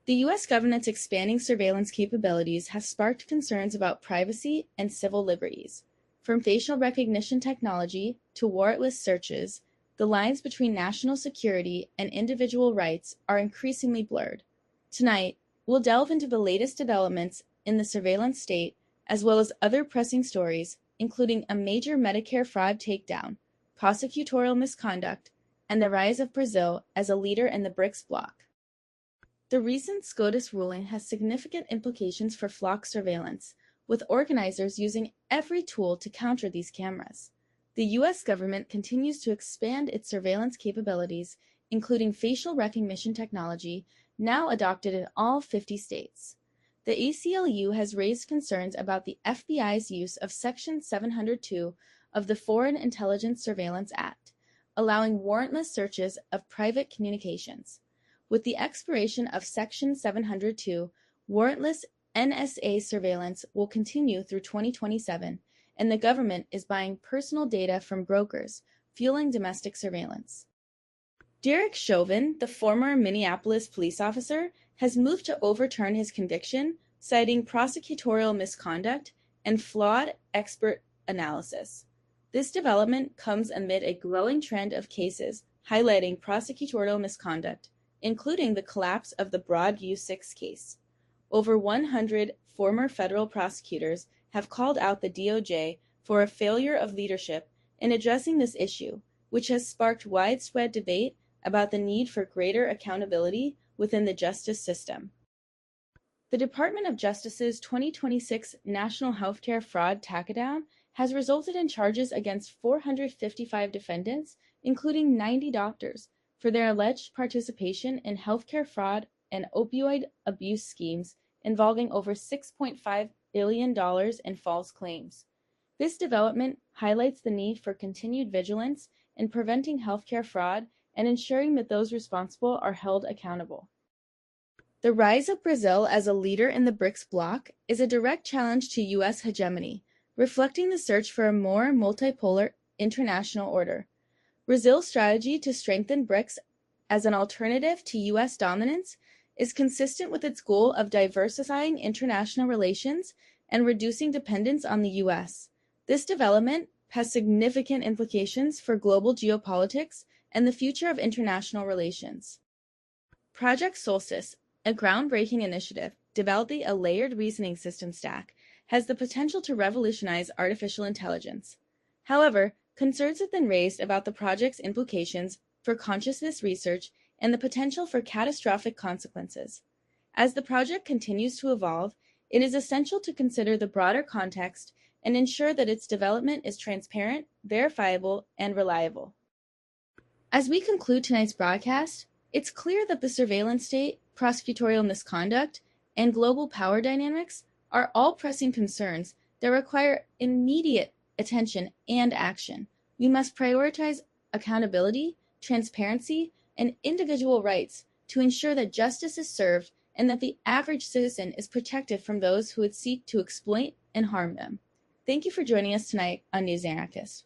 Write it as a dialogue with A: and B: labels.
A: The U.S. government's expanding surveillance capabilities have sparked concerns about privacy and civil liberties. From facial recognition technology to warrantless searches, the lines between national security and individual rights are increasingly blurred. Tonight, we'll delve into the latest developments in the surveillance state, as well as other pressing stories, including a major Medicare fraud takedown, prosecutorial misconduct, and the rise of Brazil as a leader in the BRICS bloc. The recent SCOTUS ruling has significant implications for flock surveillance, with organizers using every tool to counter these cameras. The U.S. government continues to expand its surveillance capabilities, including facial recognition technology, now adopted in all 50 states. The ACLU has raised concerns about the FBI's use of Section 702 of the Foreign Intelligence Surveillance Act, allowing warrantless searches of private communications. With the expiration of Section 702, warrantless NSA surveillance will continue through 2027, and the government is buying personal data from brokers, fueling domestic surveillance. Derek Chauvin, the former Minneapolis police officer, has moved to overturn his conviction, citing prosecutorial misconduct and flawed expert analysis. This development comes amid a growing trend of cases highlighting prosecutorial misconduct, including the collapse of the Broadview 6 case. Over 100 former federal prosecutors have called out the DOJ for a failure of leadership in addressing this issue, which has sparked widespread debate about the need for greater accountability within the justice system. The Department of Justice's 2026 National Healthcare Fraud Takedown has resulted in charges against 455 defendants, including 90 doctors, for their alleged participation in healthcare fraud and opioid abuse schemes involving over $6.5 billion in false claims. This development highlights the need for continued vigilance in preventing healthcare fraud and ensuring that those responsible are held accountable. The rise of Brazil as a leader in the BRICS bloc is a direct challenge to U.S. hegemony, reflecting the search for a more multipolar international order. Brazil's strategy to strengthen BRICS as an alternative to U.S. dominance is consistent with its goal of diversifying international relations and reducing dependence on the U.S. This development has significant implications for global geopolitics and the future of international relations. Project Solstice, a groundbreaking initiative developing a layered reasoning system stack, has the potential to revolutionize artificial intelligence. However, concerns have been raised about the project's implications for consciousness research and the potential for catastrophic consequences. As the project continues to evolve, it is essential to consider the broader context and ensure that its development is transparent, verifiable, and reliable. As we conclude tonight's broadcast, it's clear that the surveillance state, prosecutorial misconduct, and global power dynamics are all pressing concerns that require immediate attention and action. We must prioritize accountability, transparency, and individual rights to ensure that justice is served and that the average citizen is protected from those who would seek to exploit and harm them. Thank you for joining us tonight on NewsAnarchist.